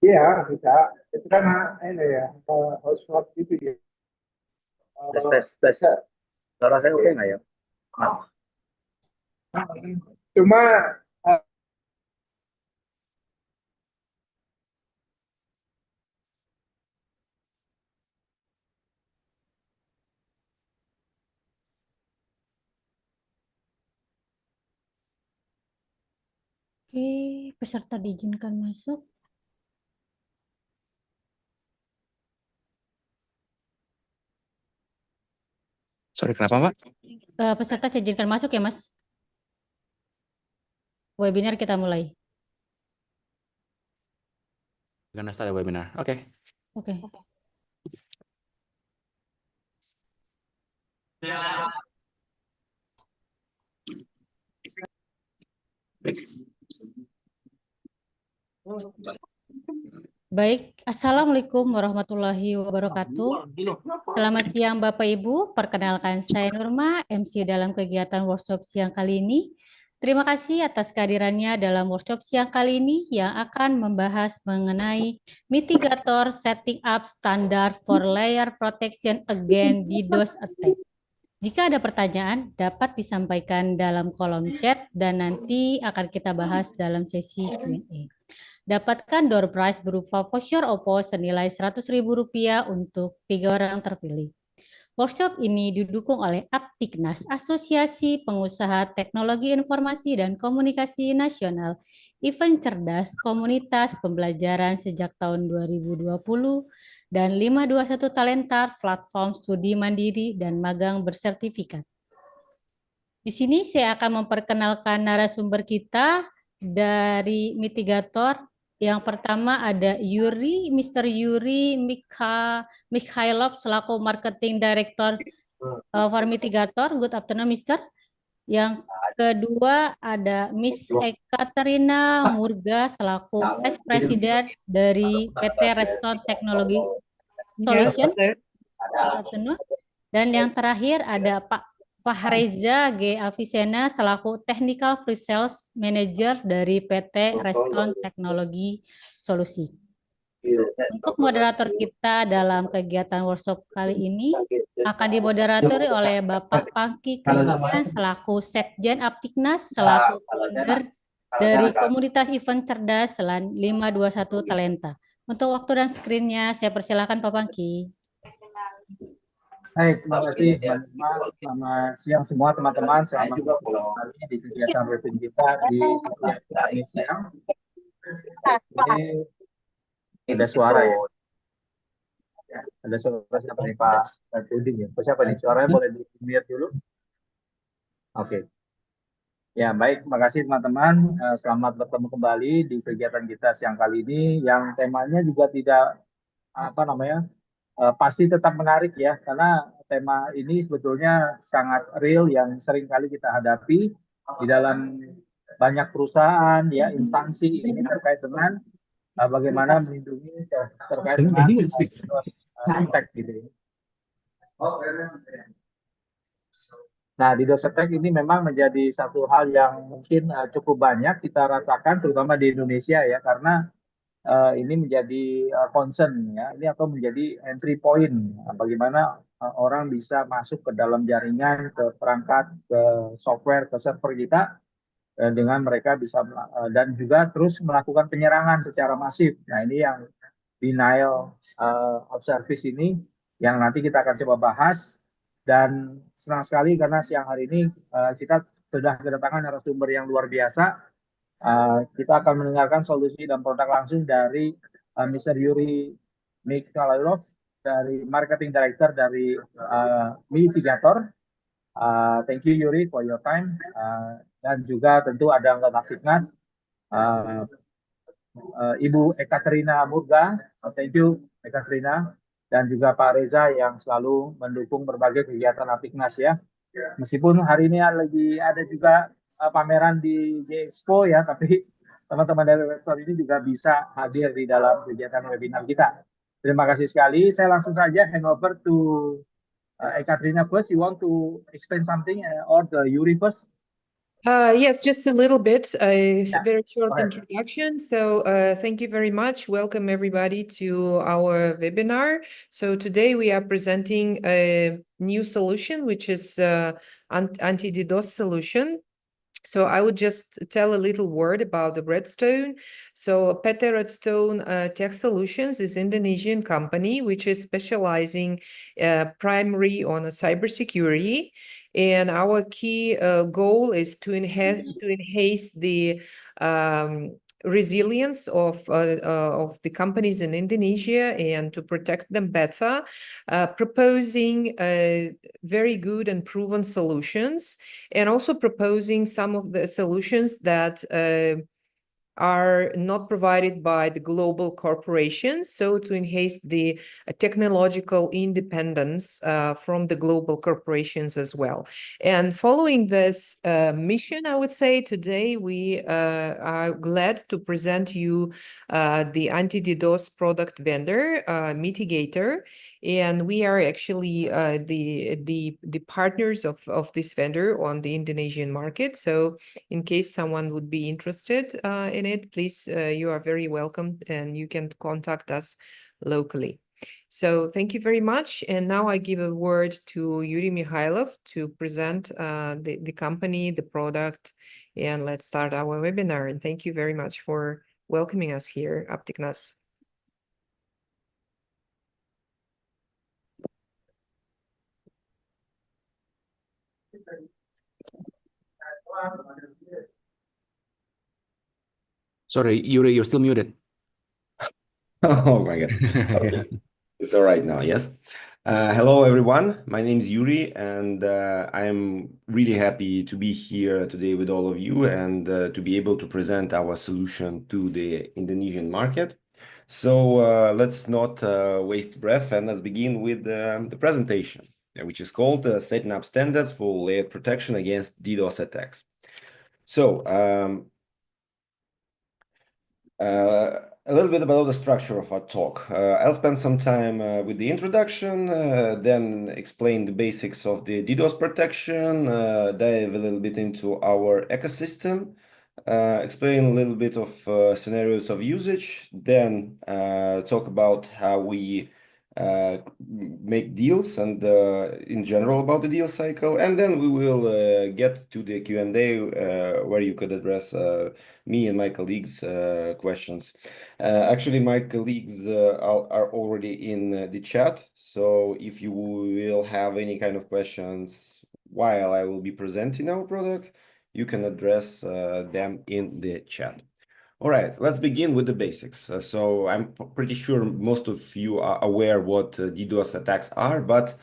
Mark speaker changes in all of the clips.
Speaker 1: Iya, bisa. Itu kan ini ya, hotspot gitu ya.
Speaker 2: Tes. Suara saya oke nggak ya?
Speaker 1: Cuma
Speaker 3: Oke, peserta diizinkan masuk.
Speaker 4: Sorry, kenapa, Pak?
Speaker 3: Peserta saya izinkan masuk ya, Mas. Webinar kita mulai.
Speaker 4: Dengan start webinar. Oke.
Speaker 3: Oke. Baik, Assalamualaikum warahmatullahi wabarakatuh. Selamat siang Bapak Ibu, perkenalkan saya Nurma, MC dalam kegiatan workshop siang kali ini. Terima kasih atas kehadirannya dalam workshop siang kali ini yang akan membahas mengenai mitigator setting up standard for layer protection against DDoS attack. Jika ada pertanyaan, dapat disampaikan dalam kolom chat dan nanti akan kita bahas dalam sesi Q&A. Dapatkan door prize berupa voucher OPPO senilai Rp100.000 untuk 3 orang terpilih. Workshop ini didukung oleh Aptiknas, Asosiasi Pengusaha Teknologi Informasi dan Komunikasi Nasional, Event Cerdas, Komunitas Pembelajaran sejak tahun 2020, dan 521 Talenta, platform studi mandiri dan magang bersertifikat. Di sini saya akan memperkenalkan narasumber kita dari Mitigator. Yang pertama ada Yuri, Mr. Yuri Mikhailov selaku Marketing Director for Mitigator. Good afternoon, Mr. Yang kedua ada Miss Ekaterina Murga selaku Vice President dari PT Peterstone Technology Solutions. Good afternoon. Dan yang terakhir ada Pak Reza G. Avicenna selaku Technical Pre-Sales Manager dari PT Peterstone Technology Solusi. Untuk moderator kita dalam kegiatan workshop kali ini akan dimoderatori oleh Bapak Pangki Christian selaku Sekjen Aptiknas selaku founder dari komunitas Event Cerdas 521 Talenta. Untuk waktu dan screen-nya saya persilakan Pak Pangki.
Speaker 1: baik, terima kasih Mbak Nurma. Selamat siang semua teman-teman. Selamat kembali di kegiatan rutin kita di ini siang. Ini ada suara ya. Ada suara siapa nih Pak Tuding ya? Siapa nih? Suaranya boleh di-mute dulu. Oke. Ya baik, terima kasih teman-teman. Selamat bertemu kembali di kegiatan kita siang kali ini yang temanya juga tidak pasti tetap menarik ya, karena tema ini sebetulnya sangat real yang sering kali kita hadapi di dalam banyak perusahaan ya, instansi ini terkait dengan bagaimana melindungi terkait dengan attack gitu ya. Nah, DDoS attack ini memang menjadi satu hal yang mungkin cukup banyak kita rasakan terutama di Indonesia ya, karena ini menjadi concern ya, ini atau menjadi entry point bagaimana orang bisa masuk ke dalam jaringan, ke perangkat, ke software, ke server kita dengan mereka bisa dan juga terus melakukan penyerangan secara masif. Nah, ini yang denial of service ini yang nanti kita akan coba bahas, dan senang sekali karena siang hari ini kita sudah kedatangan narasumber yang luar biasa. Kita akan mendengarkan solusi dan produk langsung dari Mr. Yuri Mikhailov, dari Marketing Director dari Mitigator. Thank you Yuri for your time. Dan juga tentu ada anggota Aptiknas, Ibu Ekaterina Murga. Thank you Ekaterina. Dan juga Pak Reza yang selalu mendukung berbagai kegiatan Aptiknas ya. Meskipun hari ini lagi ada juga pameran di J Expo ya, tapi teman-teman dari restoran ini juga bisa hadir di dalam kegiatan webinar kita. Terima kasih sekali. Saya langsung saja hand over to Ekaterina first. You want to explain something or the Yuri first?
Speaker 5: Yes, just a little bit, a
Speaker 1: Yeah,
Speaker 5: very short
Speaker 1: go ahead.
Speaker 5: introduction. So thank you very much. Welcome everybody to our webinar. So today we are presenting a new solution, which is anti-DDoS solution. So I would just tell a little word about the Redstone. So Peterstone Tech Solutions is Indonesian company which is specializing primarily on cybersecurity. And our key goal is to enhance the resilience of the companies in Indonesia and to protect them better, proposing very good and proven solutions, and also proposing some of the solutions that are not provided by the global corporations, so to enhance the technological independence from the global corporations as well. And following this mission, I would say today we are glad to present you the anti-DDoS product vendor, Mitigator. And we are actually the partners of this vendor on the Indonesian market. So in case someone would be interested in it, please, you are very welcome and you can contact us locally. So thank you very much. And now I give a word to Yuri Mikhailov to present the company, the product, and let's start our webinar. And thank you very much for welcoming us here, Aptiknas.
Speaker 4: Sorry, Yuri, you're still muted.
Speaker 2: Oh my God. Okay. It's all right now, yes. Hello, everyone. My name is Yuri, and I'm really happy to be here today with all of you and to be able to present our solution to the Indonesian market. So let's not waste breath, and let's begin with the presentation, which is called Setting Up Standards for Layered Protection Against DDoS Attacks. So a little bit about the structure of our talk. I'll spend some time with the introduction, then explain the basics of the DDoS protection, dive a little bit into our ecosystem, explain a little bit of scenarios of usage, then talk about how we make deals and in general about the deal cycle, and then we will get to the Q&A where you could address me and my colleagues' questions. Actually, my colleagues are already in the chat, so if you will have any kind of questions while I will be presenting our product, you can address them in the chat. All right, let's begin with the basics. So I'm pretty sure most of you are aware what DDoS attacks are, but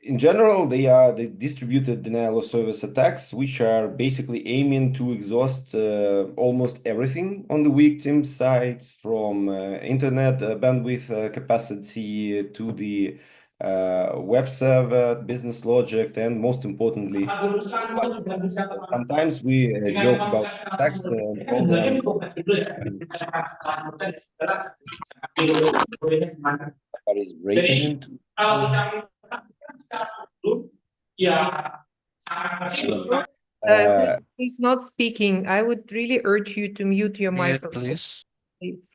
Speaker 2: in general, they are the distributed denial of service attacks, which are basically aiming to exhaust almost everything on the victim side, from internet bandwidth capacity to the web server, business logic, and most importantly, sometimes we joke about attacks and call them what is breaking into.
Speaker 5: Who's not speaking, I would really urge you to mute your microphone,
Speaker 4: please.
Speaker 5: please.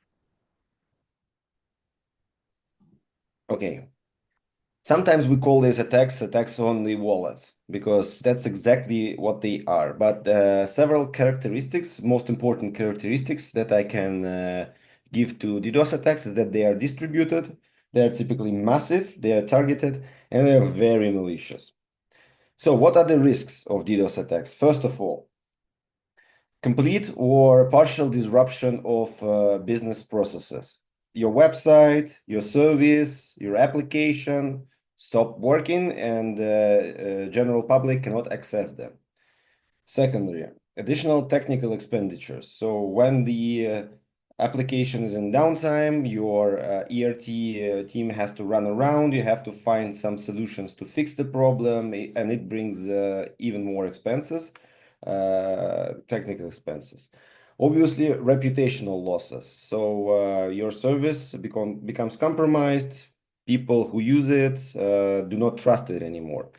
Speaker 2: Okay. Sometimes we call these attacks on the wallets, because that's exactly what they are. But several characteristics, most important characteristics that I can give to DDoS attacks is that they are distributed, they are typically massive, they are targeted, and they are very malicious. So what are the risks of DDoS attacks? First of all, complete or partial disruption of business processes. Your website, your service, your application stop working, and general public cannot access them. Secondly, additional technical expenditures. So when the application is in downtime, your ERT team has to run around, you have to find some solutions to fix the problem, and it brings even more expenses, technical expenses. Obviously, reputational losses. So your service becomes compromised, people who use it do not trust it anymore.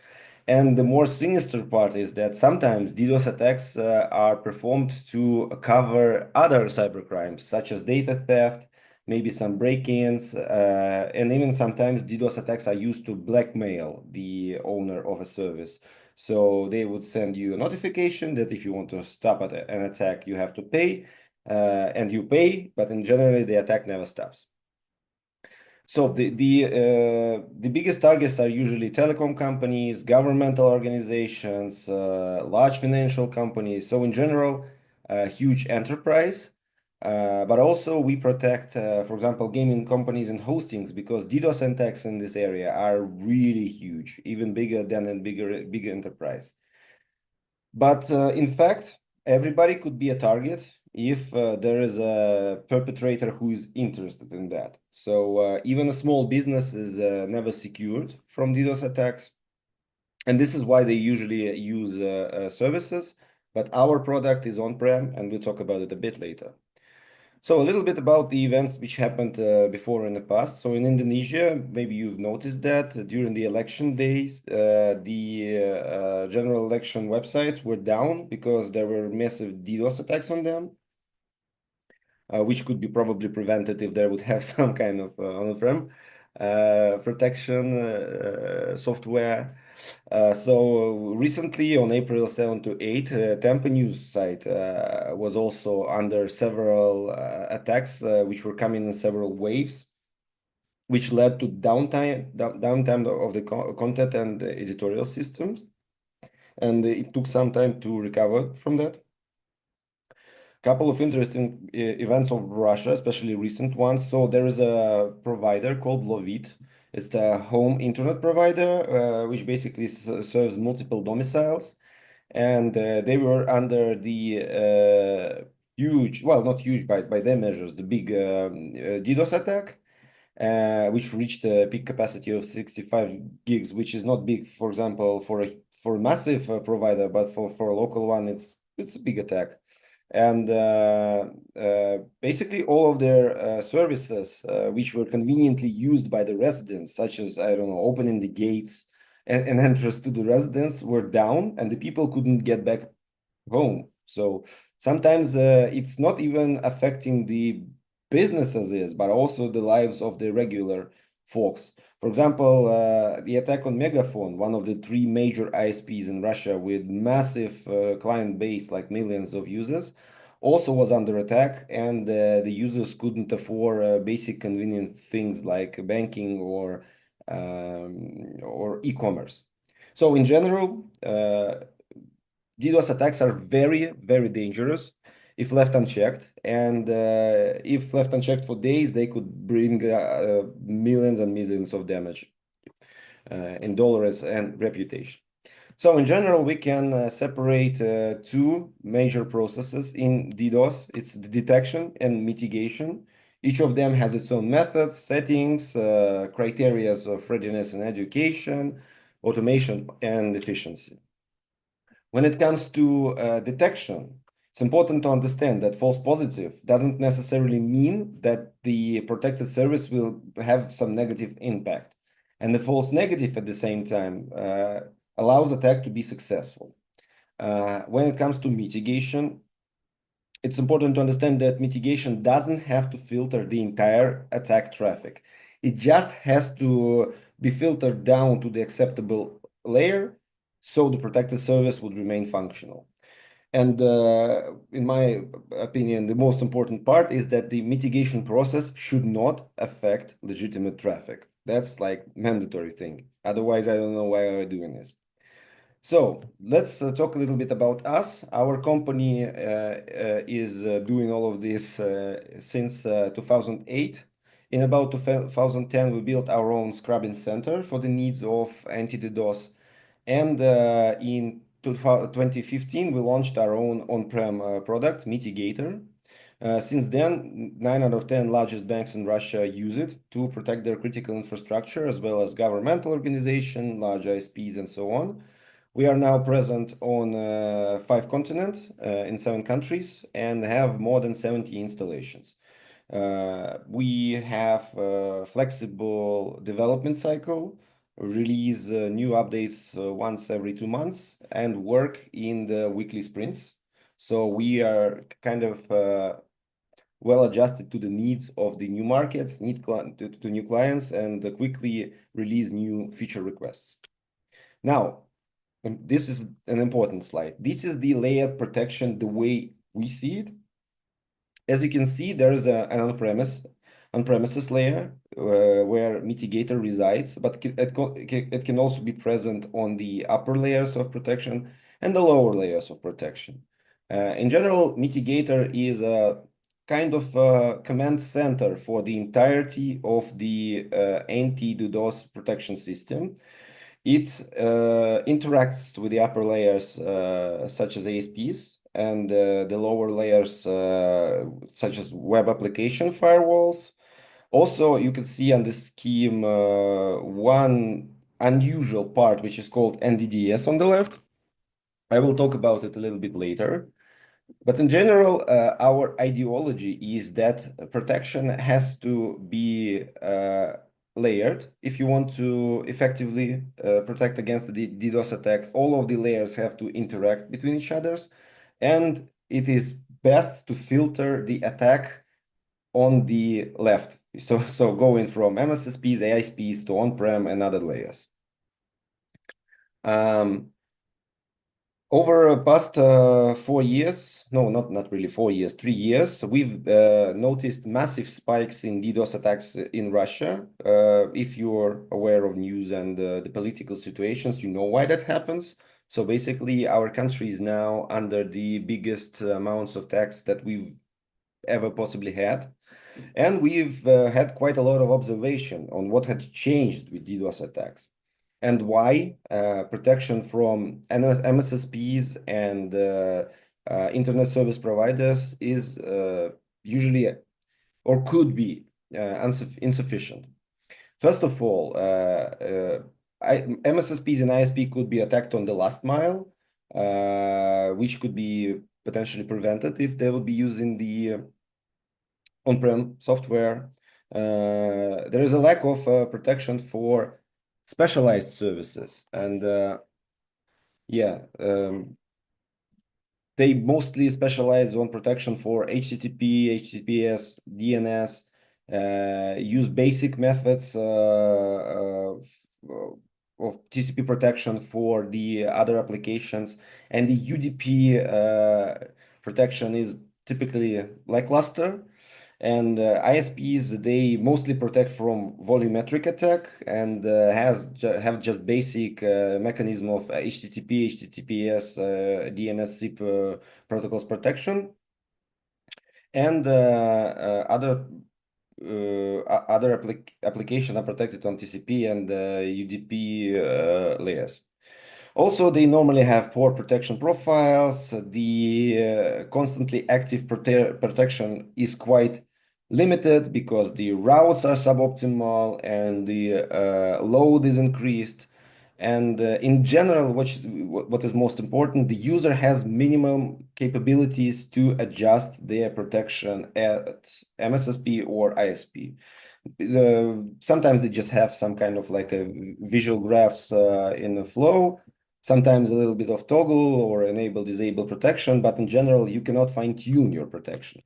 Speaker 2: And the more sinister part is that sometimes DDoS attacks are performed to cover other cybercrimes, such as data theft, maybe some break-ins, and even sometimes DDoS attacks are used to blackmail the owner of a service. So they would send you a notification that if you want to stop an attack, you have to pay, and you pay, but in general, the attack never stops. So the biggest targets are usually telecom companies, governmental organizations, large financial companies. So in general, huge enterprise. But also we protect, for example, gaming companies and hostings, because DDoS attacks in this area are really huge, even bigger than a bigger enterprise. But in fact, everybody could be a target if there is a perpetrator who is interested in that. So even a small business is never secured from DDoS attacks. And this is why they usually use services. But our product is on-prem, and we'll talk about it a bit later. So a little bit about the events which happened before in the past. So in Indonesia, maybe you've noticed that during the election days, the general election websites were down because there were massive DDoS attacks on them, which could be probably prevented if there would have some kind of on-prem protection software. So recently on April 7 to 8, Tampa News site was also under several attacks, which were coming in several waves, which led to downtime of the content and the editorial systems. And it took some time to recover from that. Couple of interesting events of Russia, especially recent ones. So there is a provider called Lovit. It's the home internet provider, which basically serves multiple domiciles. And they were under the huge, well, not huge by their measures, the big DDoS attack, which reached a peak capacity of 65 gigs, which is not big, for example, for a massive provider, but for a local one, it's a big attack. And basically all of their services, which were conveniently used by the residents, such as, I don't know, opening the gates and entrance to the residents, were down, and the people couldn't get back home. So sometimes it's not even affecting the businesses is, but also the lives of the regular folks. For example, the attack on Megaphone, one of the 3 major ISPs in Russia with massive client base, like millions of users, also was under attack, and the users couldn't afford basic convenient things like banking or e-commerce. So in general, DDoS attacks are very, very dangerous if left unchecked. And if left unchecked for days, they could bring millions and millions of damage in dollars and reputation. So in general, we can separate 2 major processes in DDoS. It's the detection and mitigation. Each of them has its own methods, settings, criteria of readiness and education, automation, and efficiency. When it comes to detection, it's important to understand that false positive doesn't necessarily mean that the protected service will have some negative impact. And the false negative at the same time allows attack to be successful. When it comes to mitigation, it's important to understand that mitigation doesn't have to filter the entire attack traffic. It just has to be filtered down to the acceptable layer, so the protected service would remain functional. And in my opinion, the most important part is that the mitigation process should not affect legitimate traffic. That's like mandatory thing. Otherwise, I don't know why we're doing this. So let's talk a little bit about us. Our company is doing all of this since 2008. In about 2010, we built our own scrubbing center for the needs of anti-DDoS. And in 2015, we launched our own on-prem product, Mitigator. Since then, 9 out of 10 largest banks in Russia use it to protect their critical infrastructure, as well as governmental organizations, large ISPs, and so on. We are now present on 5 continents in 7 countries and have more than 70 installations. We have a flexible development cycle. release new updates once every 2 months and work in the weekly sprints. So we are kind of well adjusted to the needs of the new markets, to new clients, and quickly release new feature requests. Now, this is an important slide. This is the layered protection the way we see it. As you can see, there is an on-premises layer where mitigator resides, but it can also be present on the upper layers of protection and the lower layers of protection. In general, mitigator is a kind of command center for the entirety of the anti-DDoS protection system. It interacts with the upper layers such as ASPs and the lower layers such as web application firewalls. Also, you can see on this scheme one unusual part, which is called NDDS on the left. I will talk about it a little bit later. But in general, our ideology is that protection has to be layered. If you want to effectively protect against the DDoS attack, all of the layers have to interact between each other. And it is best to filter the attack on the left. So going from MSSPs, AISPs to on-prem and other layers. Over the past 4 years, no, not really 4 years, 3 years, we've noticed massive spikes in DDoS attacks in Russia. If you're aware of news and the political situations, you know why that happens. So basically, our country is now under the biggest amounts of attacks that we've ever possibly had. And we've had quite a lot of observation on what had changed with DDoS attacks. And why protection from MSSPs and internet service providers is usually or could be insufficient. First of all, MSSPs and ISP could be attacked on the last mile, which could be potentially prevented if they would be using the on-prem software. There is a lack of protection for specialized services, and they mostly specialize on protection for HTTP, HTTPS, DNS, use basic methods of TCP protection for the other applications, and the UDP protection is typically lackluster. And ISPs, they mostly protect from volumetric attack and have just basic mechanism of HTTP, HTTPS, DNS, SIP protocols protection, and other applications are protected on TCP and UDP layers. Also, they normally have poor protection profiles. The constantly active protection is quite limited because the routes are suboptimal and the load is increased. And in general, what is most important, the user has minimum capabilities to adjust their protection at MSSP or ISP. Sometimes they just have some kind of like a visual graphs in the flow. Sometimes a little bit of toggle or disable protection, but in general, you cannot fine-tune your protection.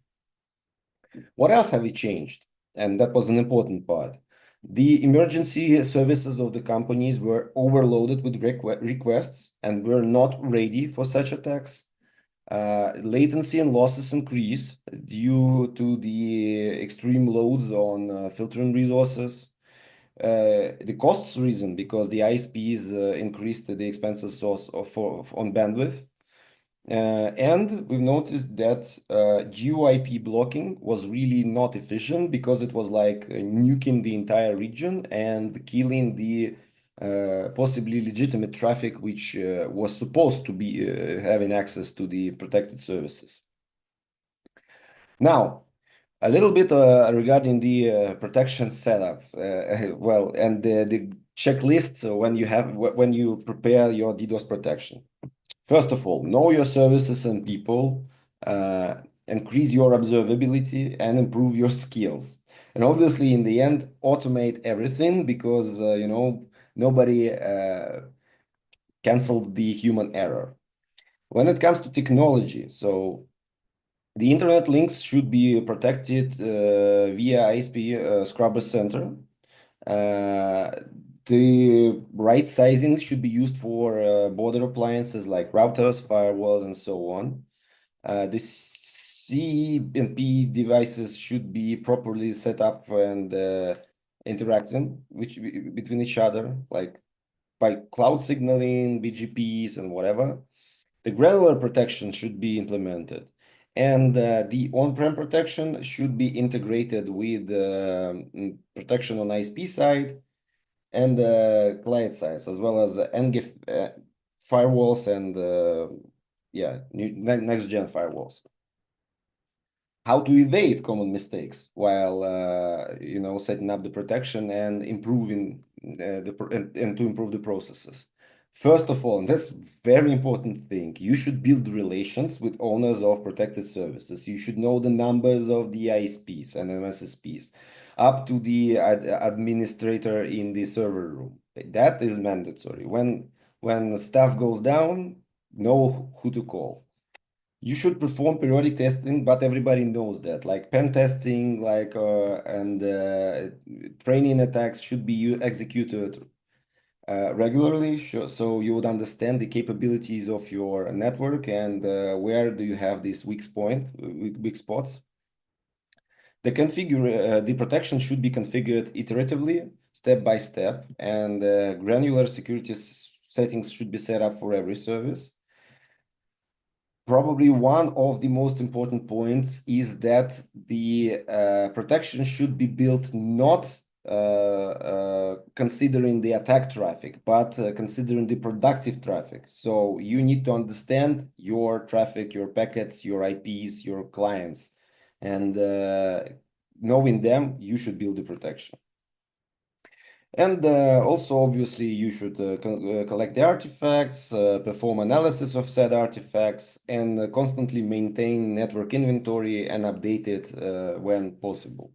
Speaker 2: What else have we changed? And that was an important part. The emergency services of the companies were overloaded with requests and were not ready for such attacks. Latency and losses increase due to the extreme loads on filtering resources. The costs risen because the ISPs increased the expenses on bandwidth. And we've noticed that GeoIP blocking was really not efficient because it was like nuking the entire region and killing the possibly legitimate traffic which was supposed to be having access to the protected services. Now, a little bit regarding the protection setup, and the checklist when you prepare your DDoS protection. First of all, know your services and people, increase your observability, and improve your skills. And obviously, in the end, automate everything because nobody canceled the human error. When it comes to technology, so the internet links should be protected via ISP Scrubber Center. The right sizing should be used for border appliances like routers, firewalls, and so on. The C and P devices should be properly set up and interacting between each other, like by cloud signaling, BGPs, and whatever. The granular protection should be implemented. And the on-prem protection should be integrated with protection on ISP side and client side, as well as NGIF firewalls and next-gen firewalls. How to evade common mistakes while setting up the protection and improving and to improve the processes. First of all, and that's very important thing, you should build relations with owners of protected services. You should know the numbers of the ISPs and MSSPs up to the administrator in the server room. That is mandatory. When stuff goes down, know who to call. You should perform periodic testing, but everybody knows that, like pen testing, training attacks should be executed regularly, so you would understand the capabilities of your network and where do you have these weak spots. The protection should be configured iteratively, step by step, and granular security settings should be set up for every service. Probably one of the most important points is that the protection should be built not considering the attack traffic, but considering the productive traffic. So you need to understand your traffic, your packets, your IPs, your clients, and knowing them, you should build the protection. And also, obviously, you should collect the artifacts, perform analysis of said artifacts, and constantly maintain network inventory and update it when possible.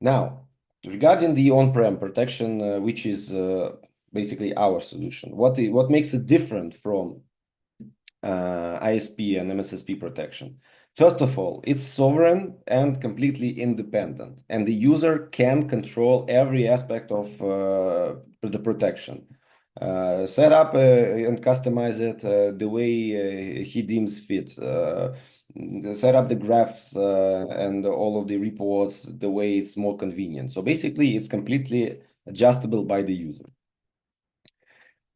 Speaker 2: Now, regarding the on-prem protection, which is basically our solution, what makes it different from ISP and MSSP protection? First of all, it's sovereign and completely independent, and the user can control every aspect of the protection. Set up and customize it the way he deems fit. Set up the graphs and all of the reports the way it's more convenient. So basically, it's completely adjustable by the user.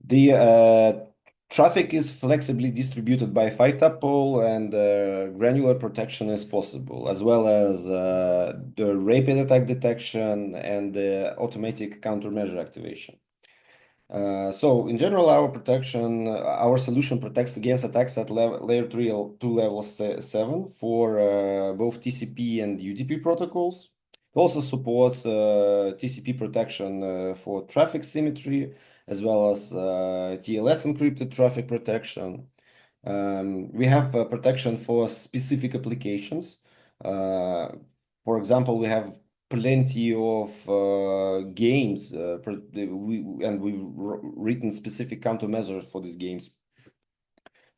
Speaker 2: The traffic is flexibly distributed by 5-tuple, and granular protection is possible, as well as the rapid attack detection and the automatic countermeasure activation. So in general, our solution protects against attacks at layer 3 to level 7 for both TCP and UDP protocols. It also supports TCP protection for traffic symmetry, as well as TLS encrypted traffic protection. We have protection for specific applications. For example, we have plenty of games, and we've written specific countermeasures for these games.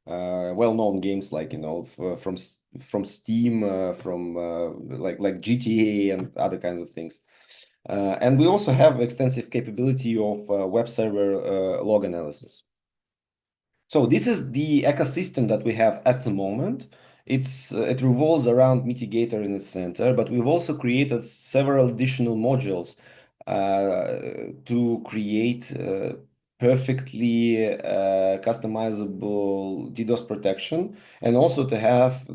Speaker 2: Well-known games like from Steam, from like GTA and other kinds of things. And we also have extensive capability of web server log analysis. So this is the ecosystem that we have at the moment. It revolves around Mitigator in its center, but we've also created several additional modules to create perfectly customizable DDoS protection, and also to have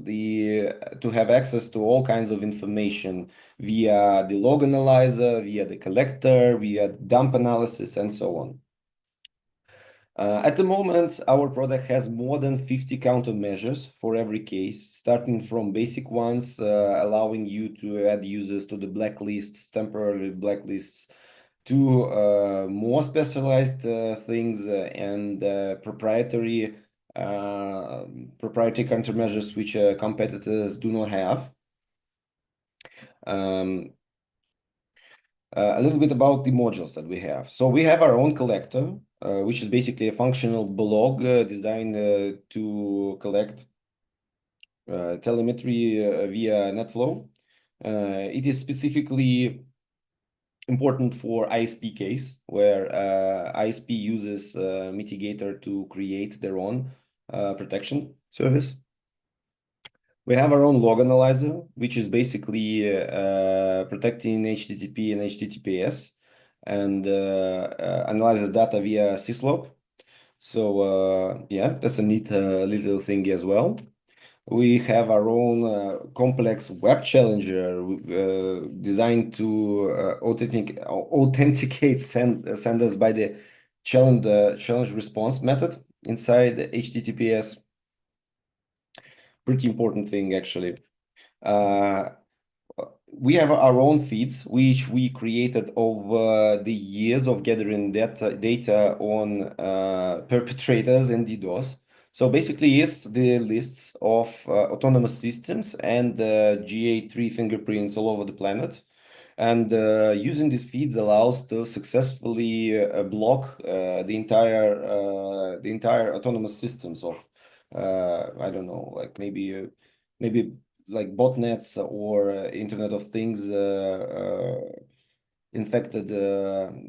Speaker 2: access to all kinds of information via the log analyzer, via the collector, via dump analysis, and so on. At the moment, our product has more than 50 countermeasures for every case, starting from basic ones, allowing you to add users to the blacklists, temporary blacklists, to more specialized things and proprietary countermeasures which competitors do not have. A little bit about the modules that we have. So we have our own collector, which is basically a functional blog designed to collect telemetry via NetFlow. It is specifically important for ISP case, where ISP uses Mitigator to create their own protection service. We have our own log analyzer, which is basically protecting HTTP and HTTPS and analyzes data via syslog. So yeah, that's a neat little thing as well. We have our own complex web challenger designed to authenticate senders by the challenge response method inside the HTTPS. Pretty important thing, actually. We have our own feeds, which we created over the years of gathering data on perpetrators and DDoS. So basically, it's the lists of autonomous systems and GA3 fingerprints all over the planet. And using these feeds allows to successfully block the entire autonomous systems of I don't know, like maybe like botnets or Internet of Things infected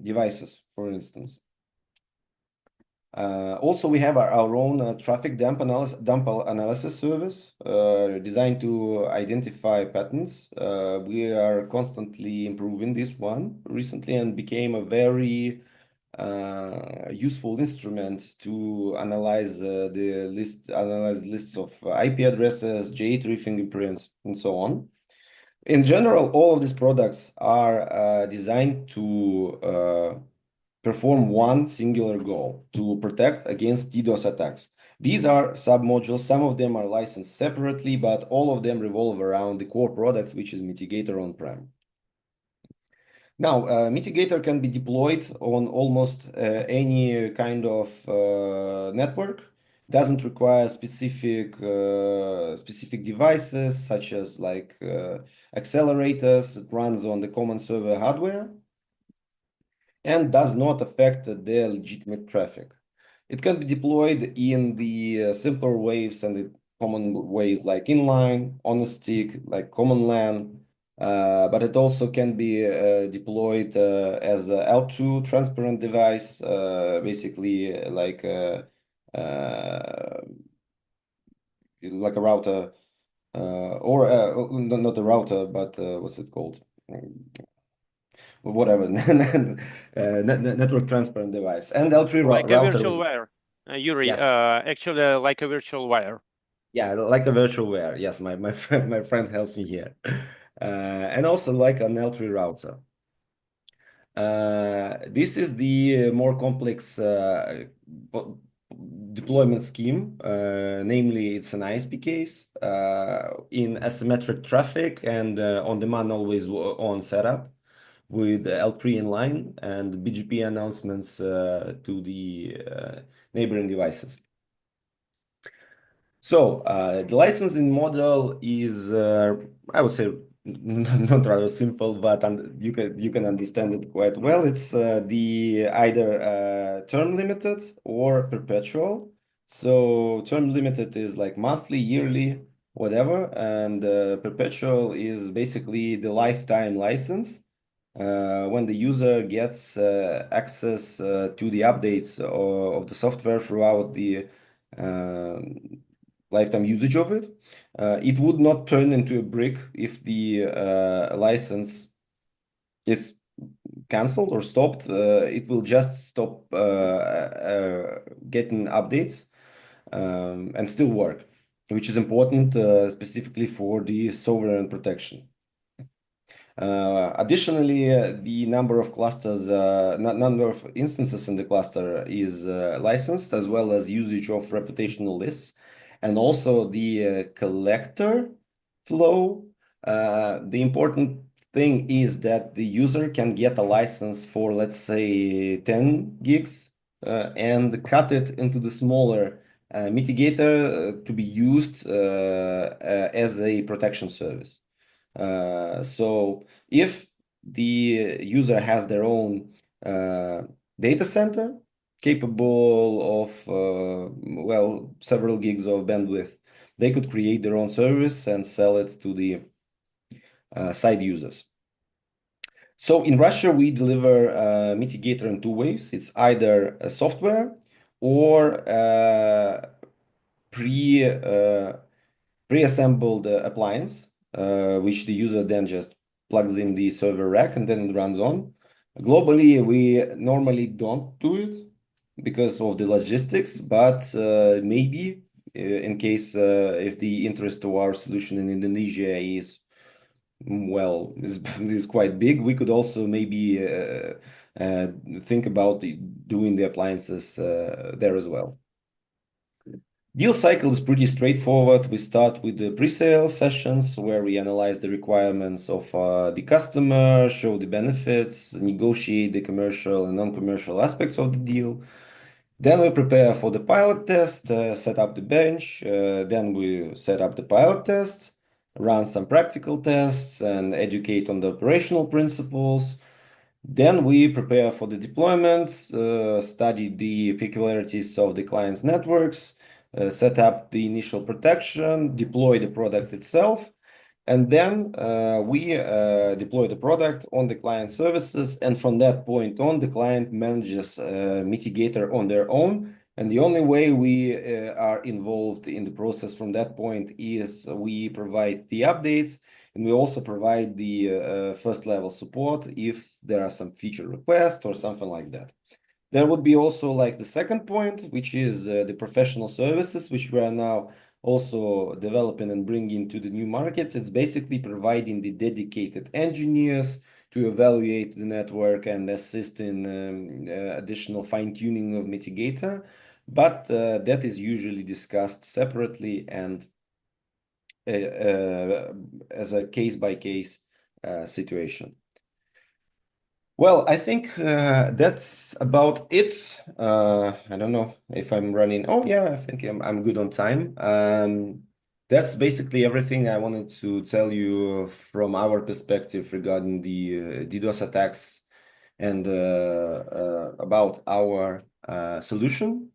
Speaker 2: devices, for instance. Also, we have our own traffic dump analysis service designed to identify patterns. We are constantly improving this one recently and became a very useful instrument to analyze the lists of IP addresses, GA3 fingerprints, and so on. In general, all of these products are designed to perform one singular goal: to protect against DDoS attacks. These are sub-modules. Some of them are licensed separately, but all of them revolve around the core product, which is Mitigator on-prem. Now, Mitigator can be deployed on almost any kind of network. Doesn't require specific devices, such as like accelerators. It runs on the common server hardware and does not affect the legitimate traffic. It can be deployed in the simpler ways and the common ways like inline, on a stick, like common LAN. But it also can be deployed as a L2 transparent device, basically like a router, or not a router, but what's it called? Whatever, network transparent device, and L3
Speaker 6: like
Speaker 2: router.
Speaker 6: A virtual wire, Yuri.
Speaker 2: Yes.
Speaker 6: Actually, like a virtual wire.
Speaker 2: Yeah, like a virtual wire. Yes, my friend helps me here, and also like an L3 router. This is the more complex deployment scheme. Namely, it's an ISP case in asymmetric traffic and on-demand always on setup, with L3 in line and BGP announcements to the neighboring devices. So the licensing model is, I would say, not rather simple, but you can understand it quite well. It's the either term limited or perpetual. So term limited is like monthly, yearly, whatever, and perpetual is basically the lifetime license. When the user gets access to the updates of the software throughout the lifetime usage of it. It would not turn into a brick if the license is canceled or stopped. It will just stop getting updates and still work, which is important specifically for the sovereign protection. Additionally, the number of clusters, number of instances in the cluster is licensed, as well as usage of reputational lists, and also the collector flow. The important thing is that the user can get a license for, let's say, 10 gigs and cut it into the smaller mitigator to be used as a protection service. So if the user has their own data center capable of, well, several gigs of bandwidth. They could create their own service and sell it to the side users. So in Russia, we deliver Mitigator in two ways. It's either a software or pre-assembled appliance, which the user then just plugs in the server rack and then it runs on. Globally, we normally don't do it because of the logistics, but maybe in case if the interest of our solution in Indonesia is, well, is quite big, we could also maybe think about doing the appliances there as well. Deal cycle is pretty straightforward. We start with the pre-sale sessions where we analyze the requirements of the customer, show the benefits, negotiate the commercial and non-commercial aspects of the deal. Then we prepare for the pilot test, set up the bench. Then we set up the pilot tests, run some practical tests, and educate on the operational principles. Then we prepare for the deployment, study the peculiarities of the client's networks, set up the initial protection, deploy the product itself, and then we deploy the product on the client services. And from that point on, the client manages Mitigator on their own. And the only way we are involved in the process from that point is we provide the updates, and we also provide the first level support if there are some feature requests or something like that. There would be also like the second point, which is the professional services, which we are now also developing and bringing to the new markets. It's basically providing the dedicated engineers to evaluate the network and assist in additional fine-tuning of Mitigator. But that is usually discussed separately and as a case-by-case situation. Well, I think that's about it. I don't know if I'm running. Oh yeah, I think I'm good on time. That's basically everything I wanted to tell you from our perspective regarding the DDoS attacks and about our solution.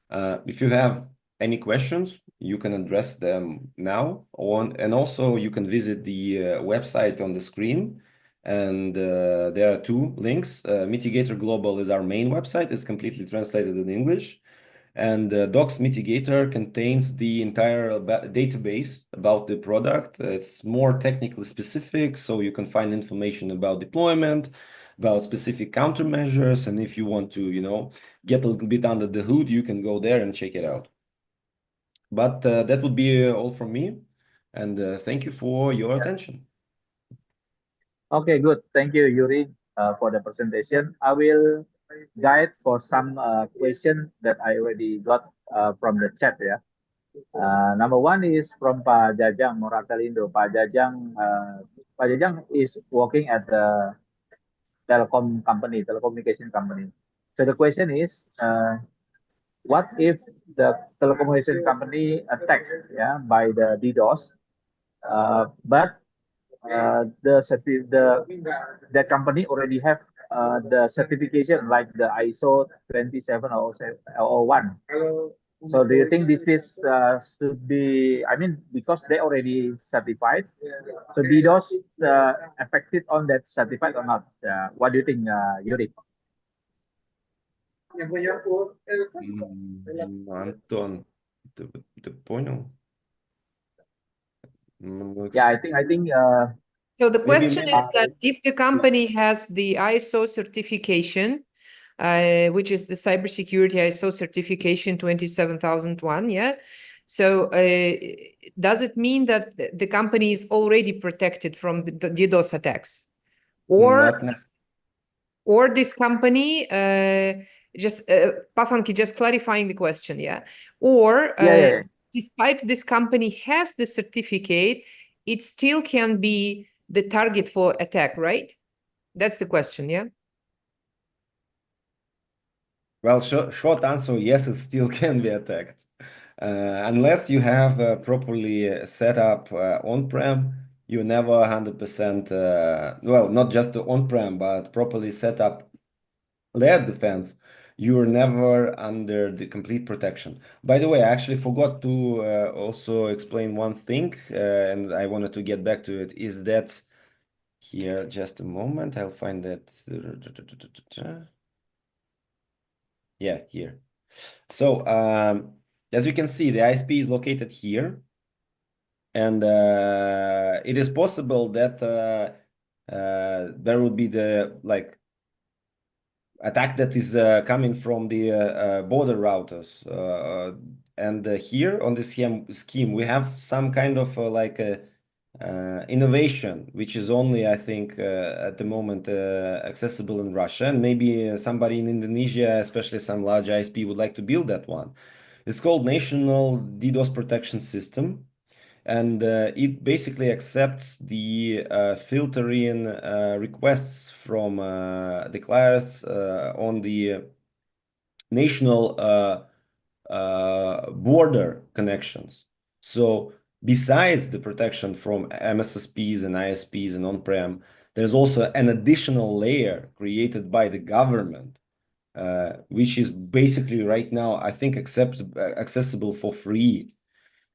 Speaker 2: If you have any questions, you can address them now and also you can visit the website on the screen. And there are two links. Mitigator Global is our main website. It's completely translated in English. And Docs Mitigator contains the entire database about the product. It's more technically specific, so you can find information about deployment, about specific countermeasures. And if you want to, get a little bit under the hood, you can go there and check it out. But that would be all from me. And thank you for your attention.
Speaker 1: Okay, good. Thank you, Yuri, for the presentation. I will guide for some questions that I already got from the chat. Yeah. Number one is from Pak Jajang Moratelindo. Pak Jajang is working at the telecommunication company. So the question is, what if the telecommunication company attacked, by the DDoS, but the company already have the certification like the ISO 27001. So do you think this is should be? I mean, because they already certified, so DDoS affected on that certified or not? What do you think, Yuri?
Speaker 2: Антон, ты понял?
Speaker 1: Yeah, I think.
Speaker 5: So the question
Speaker 2: maybe-
Speaker 5: is that if the company has the ISO certification, which is the cybersecurity ISO certification 27001, yeah. So does it mean that the company is already protected from the DDoS attacks, or this company Pafanki, just clarifying the question, yeah, or despite this company has the certificate, it still can be the target for attack, right? That's the question, yeah.
Speaker 2: Well, short answer, yes, it still can be attacked. Unless you have properly set up on-prem you never 100%, well, not just the on-prem, but properly set up layered defense, you're never under the complete protection. By the way, I actually forgot to also explain one thing, and I wanted to get back to it, is that here, just a moment, I'll find that. Yeah, here. So as you can see, the ISP is located here, and it is possible that there would be the attack that is coming from the border routers. And here on this scheme, we have some kind of innovation, which is only, I think, at the moment accessible in Russia. And maybe somebody in Indonesia, especially some large ISP, would like to build that one. It's called National DDoS Protection System. And it basically accepts the filtering requests from the clients on the national border connections. So besides the protection from MSSPs and ISPs and on-prem, there's also an additional layer created by the government, which is basically right now, I think, accessible for free.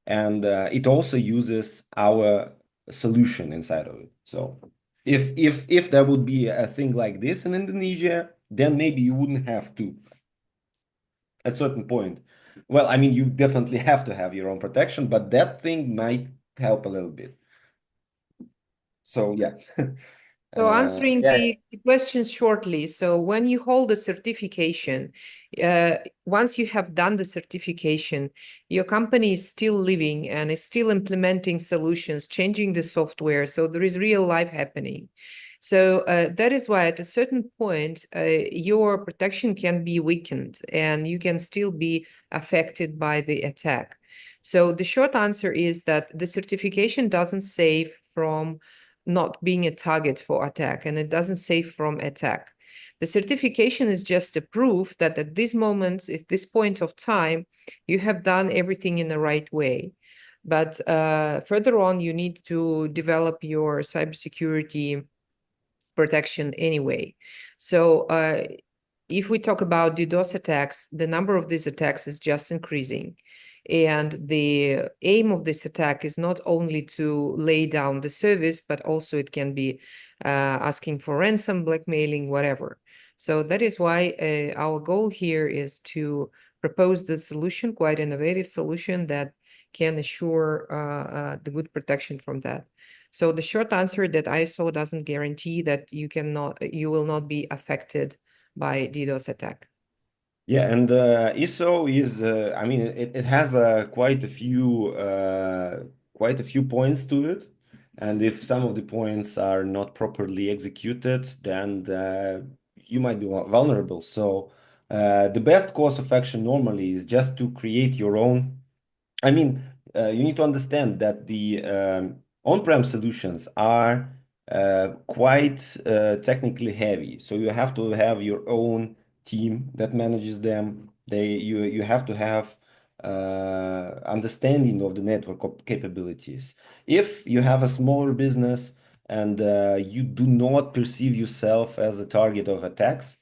Speaker 2: And it also uses our solution inside of it. So if there would be a thing like this in Indonesia, then maybe you wouldn't have to at a certain point. Well, I mean, you definitely have to have your own protection, but that thing might help a little bit. So yeah.
Speaker 5: So answering
Speaker 1: Yeah.
Speaker 5: the questions shortly. So when you hold a certification, once you have done the certification, your company is still living and is still implementing solutions, changing the software. So there is real life happening. So that is why at a certain point, your protection can be weakened and you can still be affected by the attack. So the short answer is that the certification doesn't save from not being a target for attack, and it doesn't save from attack. The certification is just a proof that at this moment, at this point of time, you have done everything in the right way. But further on, you need to develop your cybersecurity protection anyway. So if we talk about DDoS attacks, the number of these attacks is just increasing. And the aim of this attack is not only to lay down the service, but also it can be asking for ransom, blackmailing, whatever. So that is why our goal here is to propose the solution, quite innovative solution that can assure the good protection from that. So the short answer that ISO doesn't guarantee that you will not be affected by DDoS attack.
Speaker 2: Yeah, and ISO is, I mean, it has quite a few points to it, and if some of the points are not properly executed, then you might be vulnerable. So the best course of action normally is just to create your own. I mean, you need to understand that the on-prem solutions are quite technically heavy, so you have to have your own team that manages them. You have to have understanding of the network capabilities. If you have a smaller business and you do not perceive yourself as a target of attacks,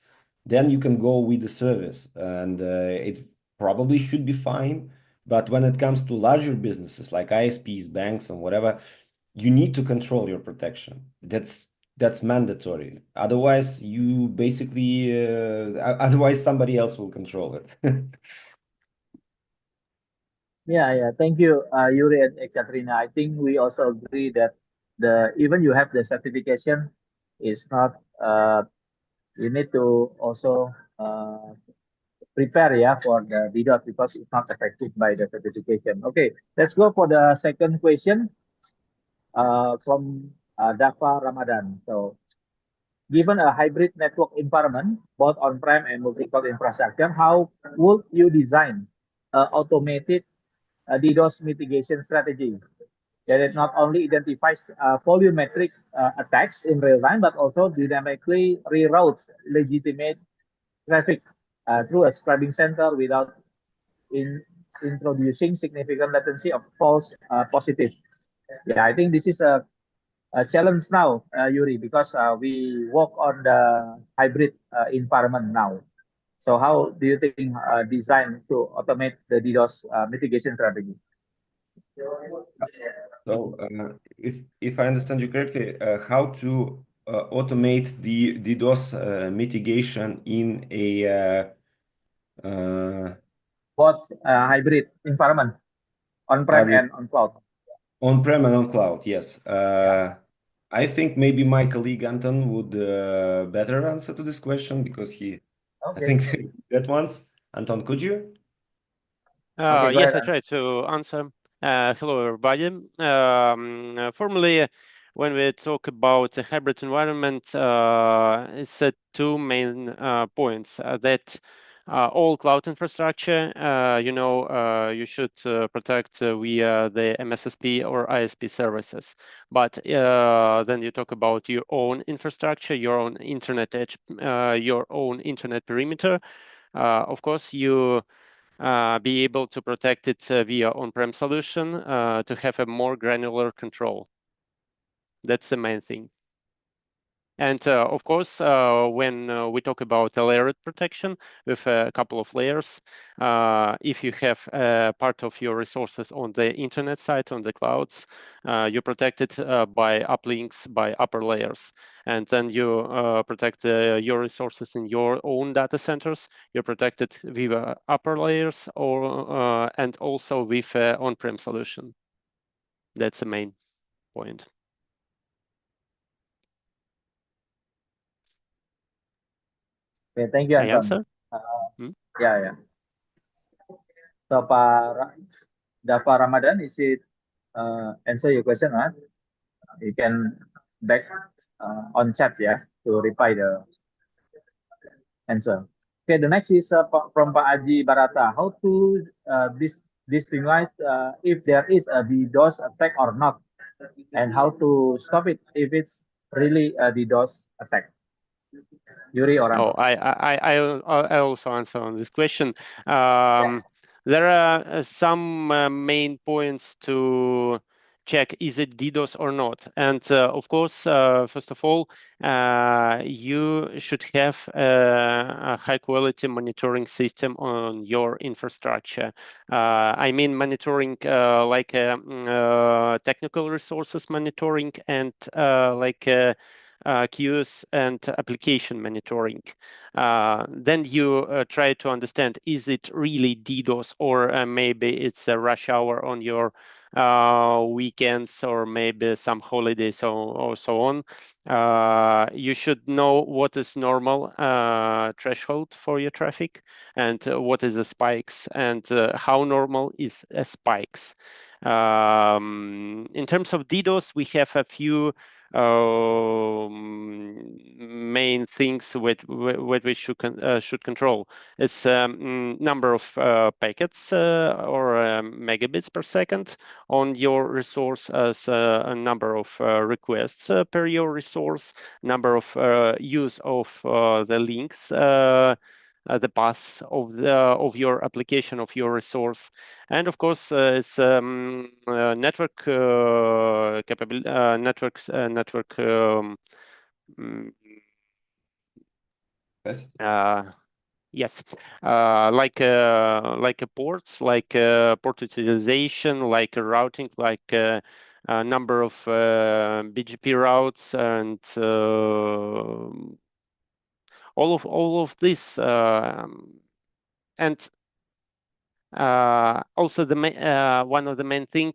Speaker 2: then you can go with the service, and it probably should be fine. But when it comes to larger businesses like ISPs, banks, and whatever, you need to control your protection. That's mandatory. Otherwise, you basically otherwise somebody else will control it.
Speaker 1: Yeah. Thank you, Yuri and Ekaterina. I think we also agree that even you have the certification is not. You need to also prepare for the DDoS because it's not affected by the certification. Okay, let's go for the second question from Dafa Ramadan. So, given a hybrid network environment, both on-prem and multi-cloud infrastructure, how would you design automated DDoS mitigation strategy that it not only identifies volumetric attacks in real time, but also dynamically reroutes legitimate traffic through a scribing center without introducing significant latency of false positive? Yeah, I think this is a challenge now, Yuri, because we work on the hybrid environment now. So how do you think design to automate the DDoS mitigation strategy?
Speaker 2: So, if I understand you correctly, how to automate the DDoS mitigation in a
Speaker 1: Both hybrid environment, on-prem
Speaker 2: hybrid
Speaker 1: and on cloud.
Speaker 2: on-prem and on cloud? Yes. I think maybe my colleague Anton would better answer to this question because I
Speaker 1: Okay.
Speaker 2: think that once. Anton, could you?
Speaker 1: Okay, go
Speaker 6: Yes,
Speaker 1: ahead,
Speaker 6: I try to answer. Hello, everybody. Formally, when we talk about a hybrid environment, it's two main points that all cloud infrastructure, you should protect via the MSSP or ISP services. But then you talk about your own infrastructure, your own internet edge, your own internet perimeter. Of course, you be able to protect it via on-prem solution to have a more granular control. That's the main thing. And of course, when we talk about a layered protection with a couple of layers, if you have part of your resources on the internet side, on the clouds, you protect it by uplinks, by upper layers. And then you protect your resources in your own data centers. You protect it with upper layers or and also with on-prem solution. That's the main point.
Speaker 1: Okay, thank you,
Speaker 6: I
Speaker 1: Anton.
Speaker 6: answer?
Speaker 1: Yeah. So, Dava Ramadan, is it answer your question, right? You can back on chat, yeah, to reply the answer. Okay, the next is from Pak Aji Barata. How to distinguish if there is a DDoS attack or not, and how to stop it if it's really a DDoS attack? Yuri or
Speaker 6: Oh,
Speaker 1: Anton?
Speaker 6: I also answer on this question. There are some main points to check, is it DDoS or not? And of course, first of all, you should have a high quality monitoring system on your infrastructure. I mean monitoring like technical resources monitoring and like queues and application monitoring. Then you try to understand, is it really DDoS or maybe it's a rush hour on your weekends or maybe some holidays or so on. You should know what is normal threshold for your traffic and what is the spikes and how normal is spikes. In terms of DDoS, we have a few main things what we should control. It's number of packets or megabits per second on your resource, as a number of requests per your resource, number of use of the links, the paths of your application of your resource, and of course it's network capability, network. Yes, like a ports, like port utilization, like a routing, like a number of BGP routes, and all of this, and also the one of the main thing.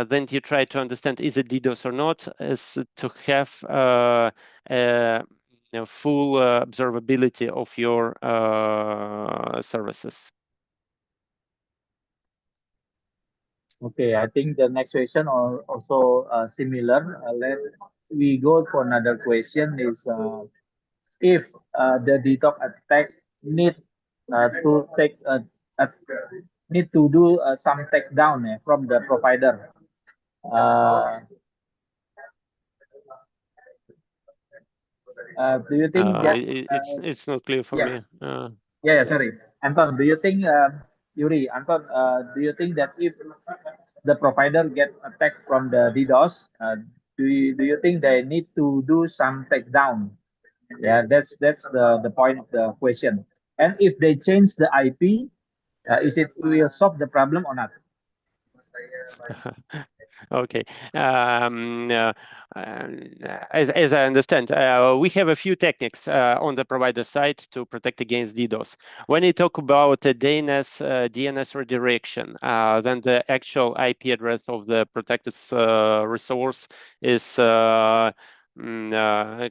Speaker 6: Then you try to understand, is it DDoS or not, is to have full observability of your services.
Speaker 1: Okay, I think the next question are also similar. Let we go for another question. Is if the DDoS attack need to take need to do some takedown from the provider. Do you think that
Speaker 6: it's not clear for me?
Speaker 1: Sorry, Anton. Do you think Yuri, Anton? Do you think that if the provider get attacked from the DDoS, do do you think they need to do some takedown? Yeah, that's the point of the question. And if they change the IP, is it will solve the problem or not?
Speaker 6: Okay. As I understand, we have a few techniques on the provider side to protect against DDoS. When you talk about DNS redirection, then the actual IP address of the protected resource is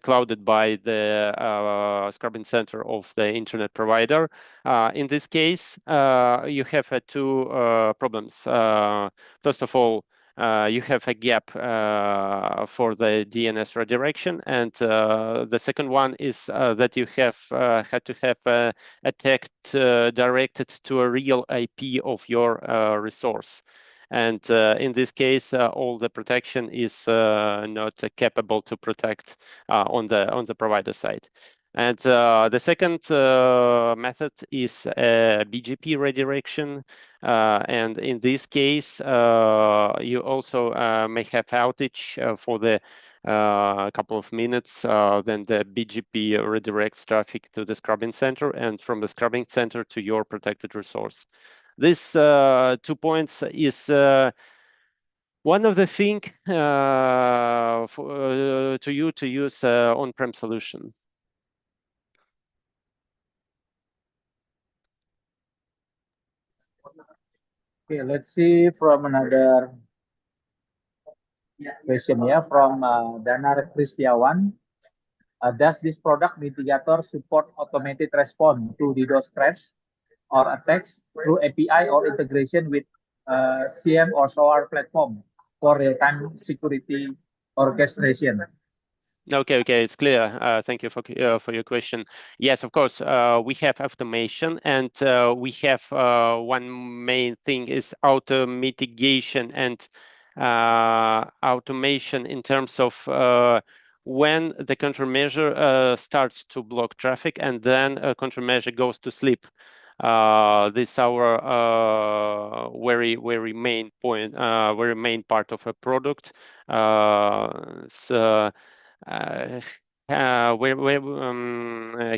Speaker 6: clouded by the scrubbing center of the internet provider. In this case, you have two problems. First of all, you have a gap for the DNS redirection, and the second one is that you have had to have a attack directed to a real IP of your resource. And in this case, all the protection is not capable to protect on the provider side. And the second method is BGP redirection. And in this case, you also may have outage for the couple of minutes. Then the BGP redirects traffic to the scrubbing center, and from the scrubbing center to your protected resource. This 2 points is one of the things to you to use on-prem solution.
Speaker 1: Okay, let's see from another question here from Danar Kristiawan. Does this product Mitigator support automated response to DDoS threats or attacks through API or integration with CM or SOAR platform for real-time security orchestration?
Speaker 6: Okay, it's clear. Thank you for your question. Yes, of course, we have automation, and we have one main thing is auto mitigation and automation in terms of when the countermeasure starts to block traffic and then a countermeasure goes to sleep. This is our very main point, very main part of a product. A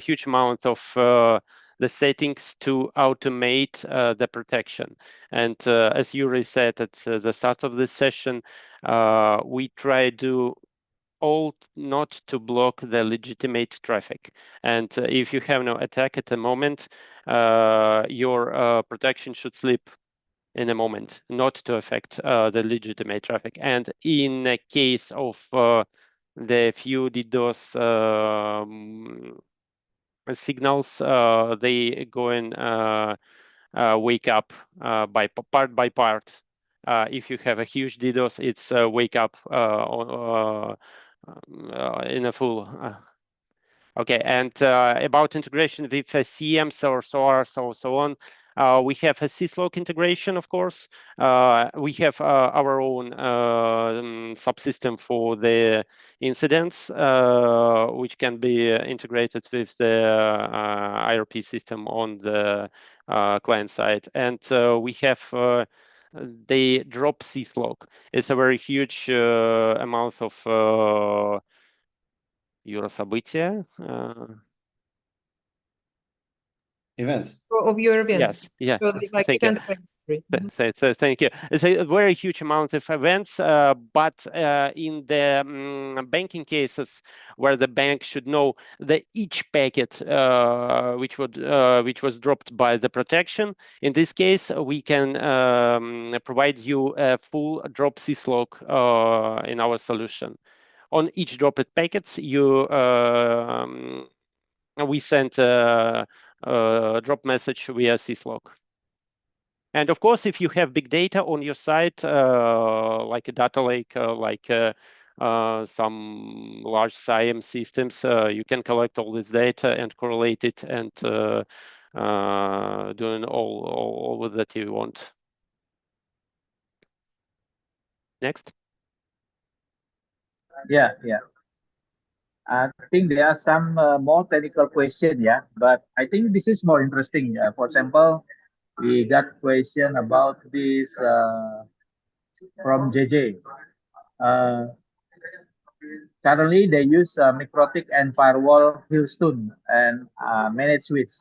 Speaker 6: huge amount of the settings to automate the protection. And as Yuri said at the start of this session, we try to not to block the legitimate traffic. And if you have no attack at the moment, your protection should sleep in a moment, not to affect the legitimate traffic. And in a case of the few DDoS signals, they go and wake up by part. If you have a huge DDoS, it's wake up in a full. Okay, and about integration with CMs or SOAR, so on. We have a syslog integration, of course. We have our own subsystem for the incidents, which can be integrated with the IRP system on the client side. And we have the drop syslog. It's a very huge amount of события.
Speaker 2: Events.
Speaker 5: Of your events.
Speaker 6: Yes, yeah.
Speaker 5: So like
Speaker 6: Thank
Speaker 5: event
Speaker 6: you. Thank you. It's a very huge amount of events, but in the banking cases where the bank should know that each packet which was dropped by the protection, in this case, we can provide you a full drop syslog in our solution. On each dropped packets, we send a drop message via syslog. And of course, if you have big data on your site, like a data lake, like some large SIEM systems, you can collect all this data and correlate it and doing all that you want. Next.
Speaker 1: Yeah. I think there are some more technical questions, yeah, but I think this is more interesting. For example, we got question about this from JJ. Currently, they use Mikrotik and firewall Hillstone and managed switch.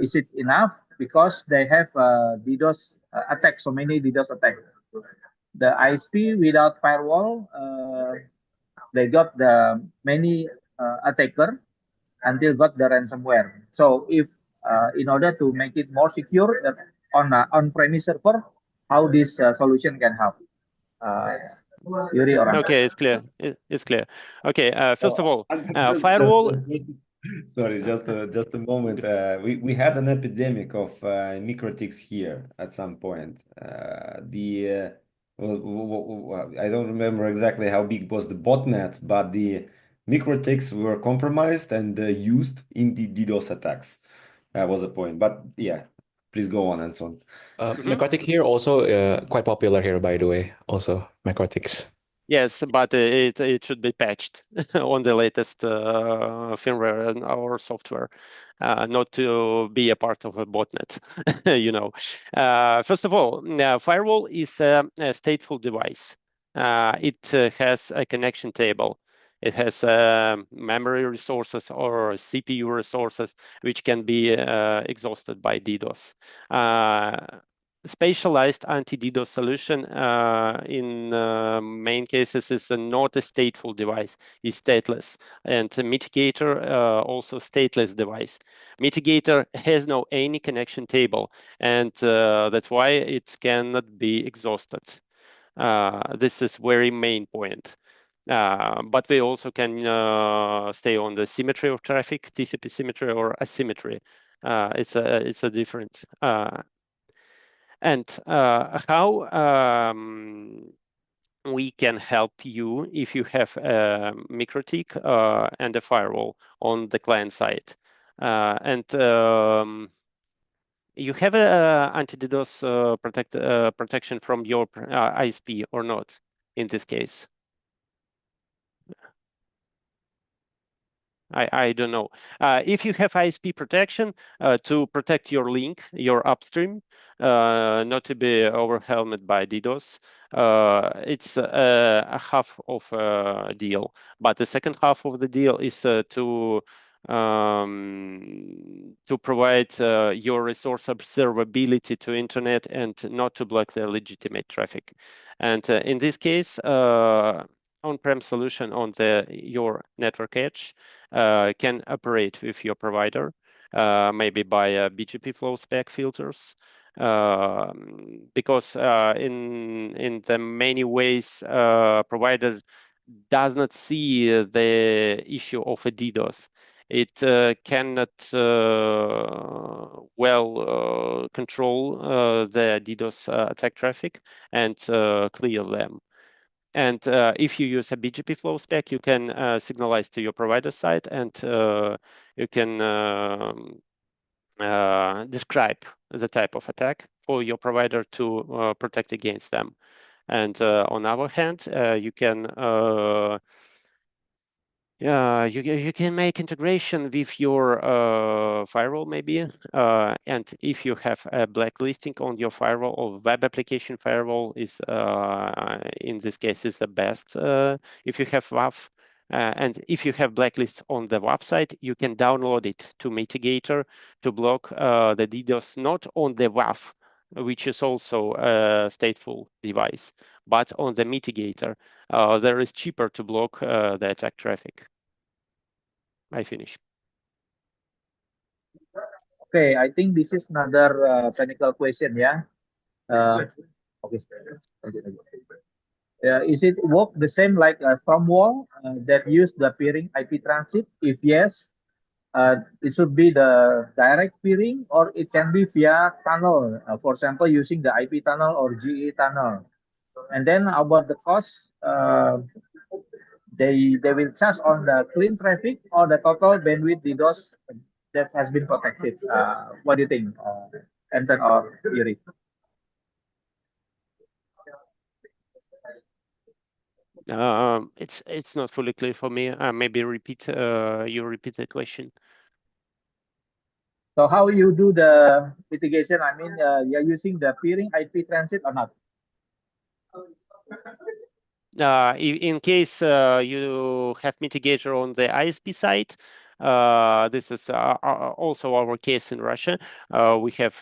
Speaker 1: Is it enough? Because they have DDoS attacks, so many DDoS attacks. The ISP without firewall, they got the many attacker until got the ransomware. So if in order to make it more secure on on-premise server, how this solution can help? Yuri or
Speaker 6: Okay, it's clear. It's clear. Okay, first of all,
Speaker 2: firewall. Sorry, just a moment. We had an epidemic of microtics here at some point. I don't remember exactly how big was the botnet, but the microtics were compromised and used in the DDoS attacks. That was a point. But yeah, please go on, Anton.
Speaker 4: Microtik here also quite popular here, by the way. Also, microtics.
Speaker 6: Yes, but it should be patched on the latest firmware and our software, not to be a part of a botnet. You know, first of all, firewall is a stateful device. It has a connection table. It has memory resources or CPU resources which can be exhausted by DDoS. Specialized anti-DDoS solution in main cases is not a stateful device, is stateless, and a mitigator also stateless device. Mitigator has no any connection table, and that's why it cannot be exhausted. This is very main point. But we also can stay on the symmetry of traffic, TCP symmetry or asymmetry. It's a different. And how we can help you if you have a MikroTik and a firewall on the client side. You have a anti-DDoS protection from your ISP or not in this case? I don't know. If you have ISP protection to protect your link, your upstream, not to be overwhelmed by DDoS, it's a half of a deal. But the second half of the deal is to provide your resource observability to internet and not to block the legitimate traffic. And in this case, on-prem solution on your network edge can operate with your provider, maybe by BGP flow spec filters, because in the many ways provider does not see the issue of a DDoS. It cannot control the DDoS attack traffic and clear them. And if you use a BGP flow spec, you can signalize to your provider side, and you can describe the type of attack for your provider to protect against them. And on our hand, you can you can make integration with your firewall maybe, and if you have a blacklisting on your firewall or web application firewall is in this case is the best if you have WAF. And if you have blacklist on the website, you can download it to Mitigator to block the DDoS not on the WAF, which is also a stateful device, but on the Mitigator. There is cheaper to block the attack traffic. I finish.
Speaker 1: Okay, I think this is another technical question, yeah. Okay. Is it work the same like a Stormwall that use the peering IP transit? If yes, it should be the direct peering, or it can be via tunnel. For example, using the IP tunnel or GE tunnel. And then about the cost, they will charge on the clean traffic or the total bandwidth DDoS that has been protected. What do you think, Anton or Yuri?
Speaker 6: It's not fully clear for me. Maybe you repeat the question.
Speaker 1: So how you do the mitigation? I mean, you're using the peering IP transit or not?
Speaker 6: in case you have mitigator on the ISP side, this is also our case in Russia. We have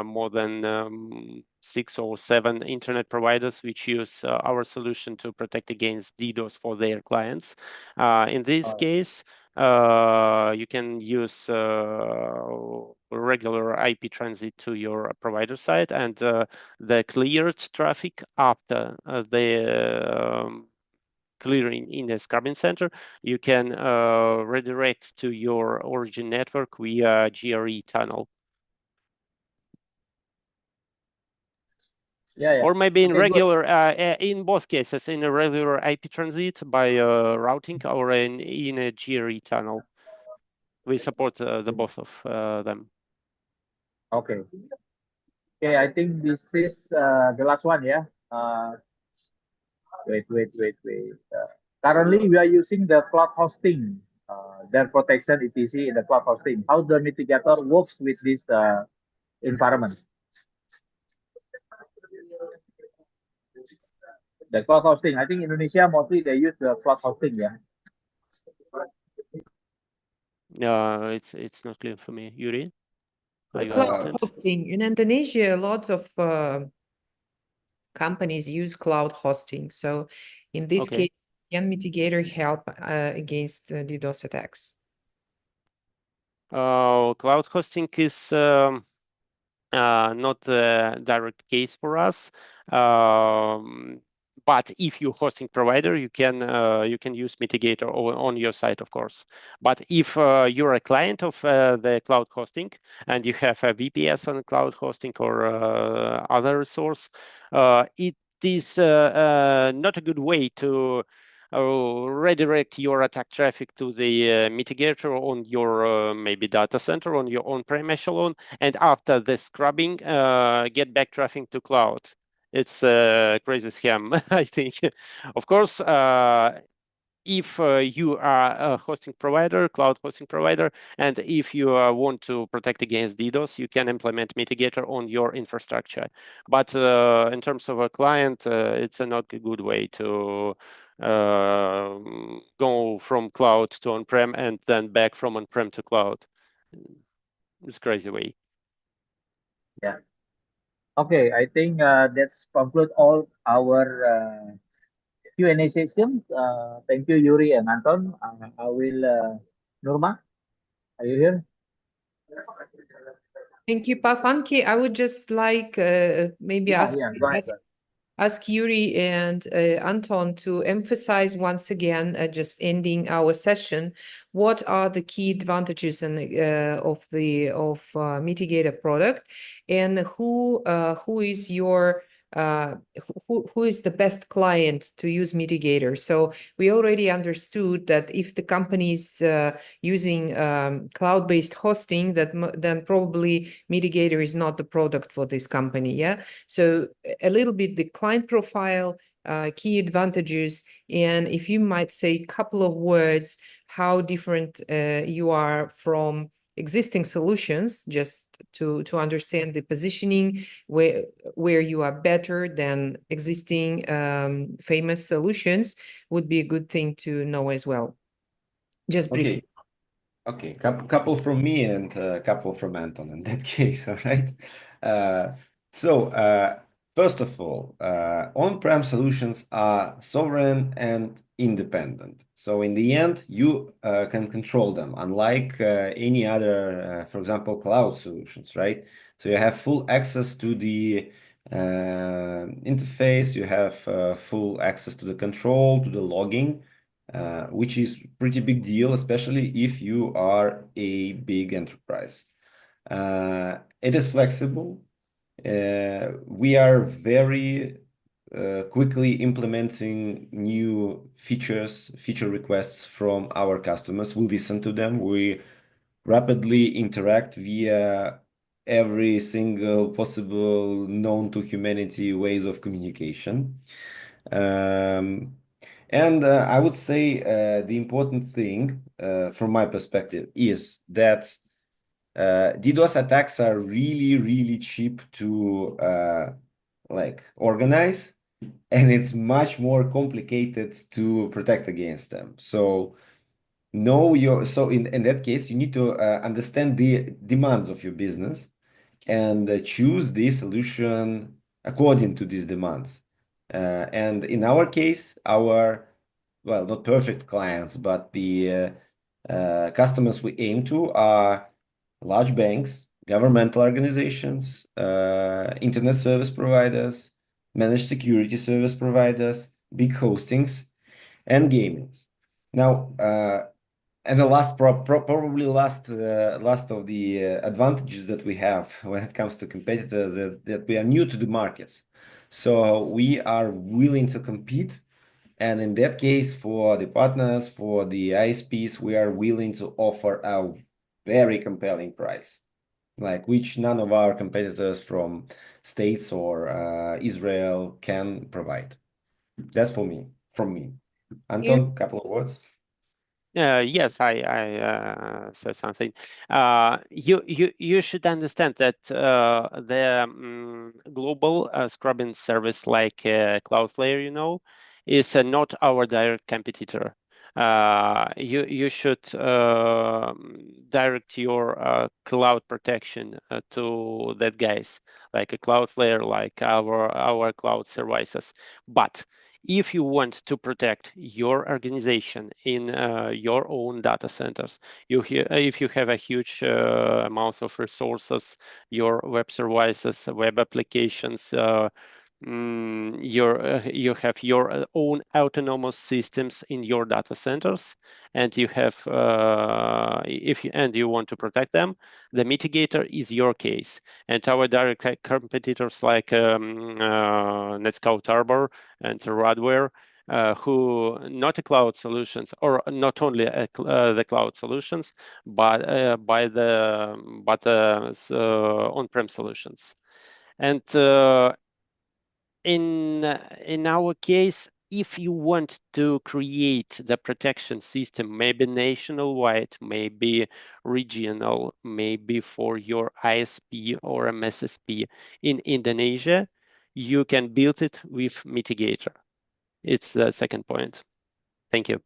Speaker 6: more than 6 or 7 internet providers which use our solution to protect against DDoS for their clients. In this case, you can use regular IP transit to your provider side, and the cleared traffic after the clearing in a scrubbing center, you can redirect to your origin network via GRE tunnel.
Speaker 1: Yeah.
Speaker 6: Or maybe in
Speaker 1: Okay, good.
Speaker 6: regular, in both cases, in a regular IP transit by routing or in a GRE tunnel. We support the both of them.
Speaker 1: Okay. Okay, I think this is the last one, yeah. Wait. Currently, we are using the cloud hosting, their protection etc. in the cloud hosting. How the mitigator works with this environment? The cloud hosting, I think Indonesia mostly they use the cloud hosting, yeah.
Speaker 6: It's not clear for me. Yuri, are you
Speaker 5: Cloud
Speaker 6: understand?
Speaker 5: hosting in Indonesia, a lot of companies use cloud hosting. So in this
Speaker 6: Okay.
Speaker 5: case, can mitigator help against DDoS attacks?
Speaker 6: Cloud hosting is not a direct case for us. But if you're hosting provider, you can use mitigator on your site, of course. But if you're a client of the cloud hosting and you have a VPS on cloud hosting or other source, it is not a good way to redirect your attack traffic to the mitigator on your maybe data center on your on-prem echelon, and after the scrubbing, get back traffic to cloud. It's a crazy scam, I think. Of course, if you are a hosting provider, cloud hosting provider, and if you want to protect against DDoS, you can implement mitigator on your infrastructure. But in terms of a client, it's not a good way to go from cloud to on-prem and then back from on-prem to cloud. It's crazy way.
Speaker 1: Yeah. Okay, I think that's conclude all our Q&A session. Thank you, Yuri and Anton. I will, Nurma, are you here?
Speaker 5: Thank you, Pak Funky. I would just like maybe
Speaker 1: Go ahead.
Speaker 5: ask Yuri and Anton to emphasize once again, just ending our session, what are the key advantages of mitigator product, and who is your who is the best client to use mitigator? So we already understood that if the company is using cloud-based hosting, then probably mitigator is not the product for this company. Yeah. So a little bit the client profile, key advantages, and if you might say a couple of words, how different you are from existing solutions, just to understand the positioning, where you are better than existing famous solutions, would be a good thing to know as well. Just briefly.
Speaker 2: Okay, couple from me and a couple from Anton in that case, all right? First of all, on-prem solutions are sovereign and independent. So in the end, you can control them, unlike any other, for example, cloud solutions, right? So you have full access to the interface, you have full access to the control, to the logging, which is pretty big deal, especially if you are a big enterprise. It is flexible. We are very quickly implementing new feature requests from our customers. We listen to them. We rapidly interact via every single possible known to humanity ways of communication. And I would say the important thing from my perspective is that DDoS attacks are really, really cheap to organize. and it's much more complicated to protect against them. So in that case, you need to understand the demands of your business and choose the solution according to these demands. And in our case, well, not perfect clients, but the customers we aim to are large banks, governmental organizations, internet service providers, managed security service providers, big hostings, and gamings. Now, and the probably last of the advantages that we have when it comes to competitors is that we are new to the markets. So we are willing to compete. And in that case, for the partners, for the ISPs, we are willing to offer a very compelling price, like which none of our competitors from States or Israel can provide. That's from me. Anton, couple of words.
Speaker 6: Yes, I said something. You should understand that the global scrubbing service like Cloudflare, is not our direct competitor. You should direct your cloud protection to that guys, like a Cloudflare, like our cloud services. But if you want to protect your organization in your own data centers, if you have a huge amount of resources, your web services, web applications, you have your own autonomous systems in your data centers, and you have and you want to protect them, the mitigator is your case. And our direct competitors like Netscout Arbor and Radware, who not a cloud solutions, or not only the cloud solutions, but on-prem solutions. And in our case, if you want to create the protection system, maybe nationwide, maybe regional, maybe for your ISP or MSSP in Indonesia, you can build it with Mitigator. It's the second point. Thank you.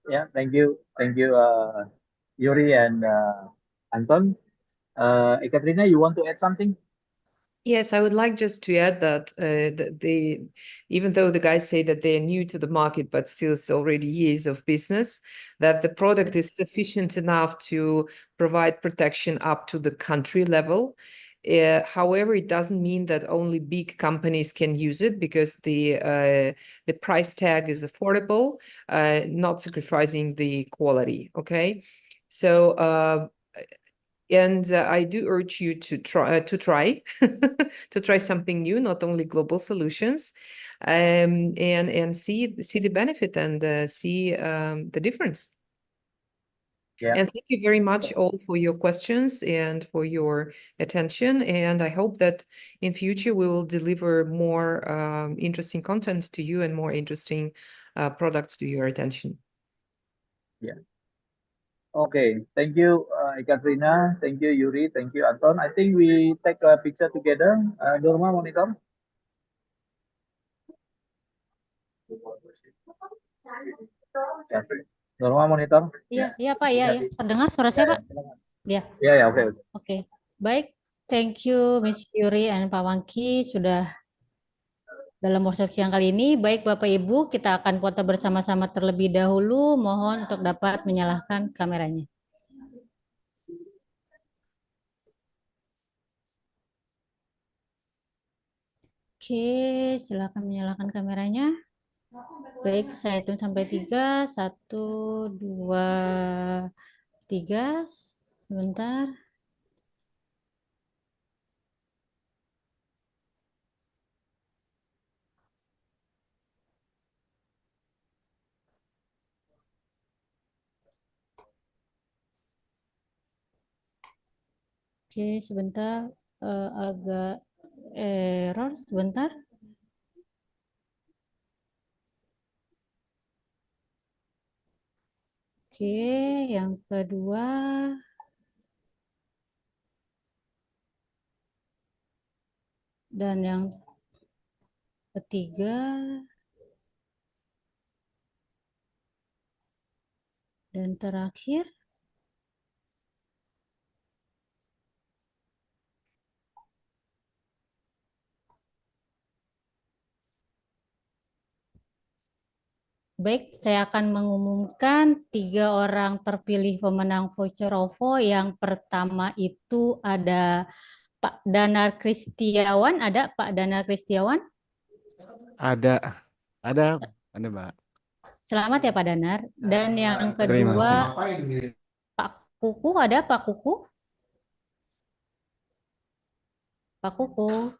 Speaker 1: Yeah, thank you, Yuri and Anton. Ekaterina, you want to add something?
Speaker 5: Yes, I would like just to add that even though the guys say that they're new to the market, but still it's already years of business, that the product is sufficient enough to provide protection up to the country level. However, it doesn't mean that only big companies can use it, because the price tag is affordable, not sacrificing the quality. Okay, so. And I do urge you to try to try something new, not only global solutions, and see the benefit and see the difference.
Speaker 1: Yeah.
Speaker 5: And thank you very much all for your questions and for your attention. And I hope that in future we will deliver more interesting contents to you and more interesting products to your attention.
Speaker 1: Yeah. Okay, thank you, Ekaterina. Thank you, Yuri. Thank you, Anton. I think we take a picture together. Norma, monitor. Norma, monitor.
Speaker 3: Iya, Pak, ya. Terdengar suara saya, Pak? Ya.
Speaker 1: Ya, oke.
Speaker 3: Oke, baik. Thank you, Miss Yuri dan Pak Wangki sudah dalam workshop siang kali ini. Baik, Bapak Ibu, kita akan foto bersama-sama terlebih dahulu. Mohon untuk dapat menyalakan kameranya. Oke, silakan menyalakan kameranya. Baik, saya hitung sampai 3. 1, 2, 3. Sebentar. Oke, sebentar. Agak error sebentar. Oke, yang kedua. Dan yang ketiga dan terakhir. Baik, saya akan mengumumkan 3 orang terpilih pemenang voucher OVO. Yang pertama itu ada Pak Danar Kristiawan. Ada Pak Danar Kristiawan?
Speaker 7: Ada, Mbak.
Speaker 3: Selamat ya Pak Danar. Dan yang
Speaker 7: Terima
Speaker 3: kedua,
Speaker 7: kasih.
Speaker 3: Pak Kuku. Ada Pak Kuku? Pak Kuku.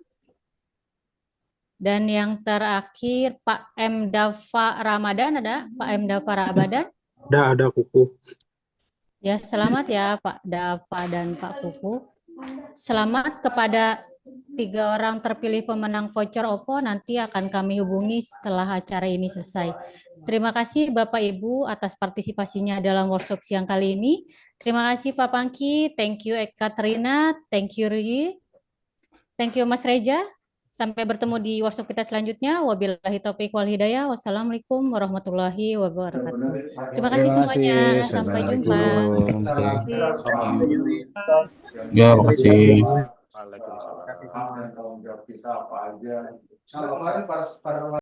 Speaker 3: Dan yang terakhir Pak M. Dava Ramadan. Ada Pak M. Dava Ramadan?
Speaker 8: Ada Kuku.
Speaker 3: Ya, selamat ya Pak Dava dan Pak Kuku. Selamat kepada 3 orang terpilih pemenang voucher OVO. Nanti akan kami hubungi setelah acara ini selesai. Terima kasih Bapak Ibu atas partisipasinya dalam workshop siang kali ini. Terima kasih Pak Pangki, thank you Ekaterina, thank you Rui, thank you Mas Reja. Sampai bertemu di workshop kita selanjutnya. Wabillahi taufiq wal hidayah. Wassalamualaikum warahmatullahi wabarakatuh. Terima kasih semuanya. Sampai jumpa.
Speaker 8: Ya, makasih.
Speaker 6: Waalaikumsalam.
Speaker 1: Tanggung jawab kita apa aja.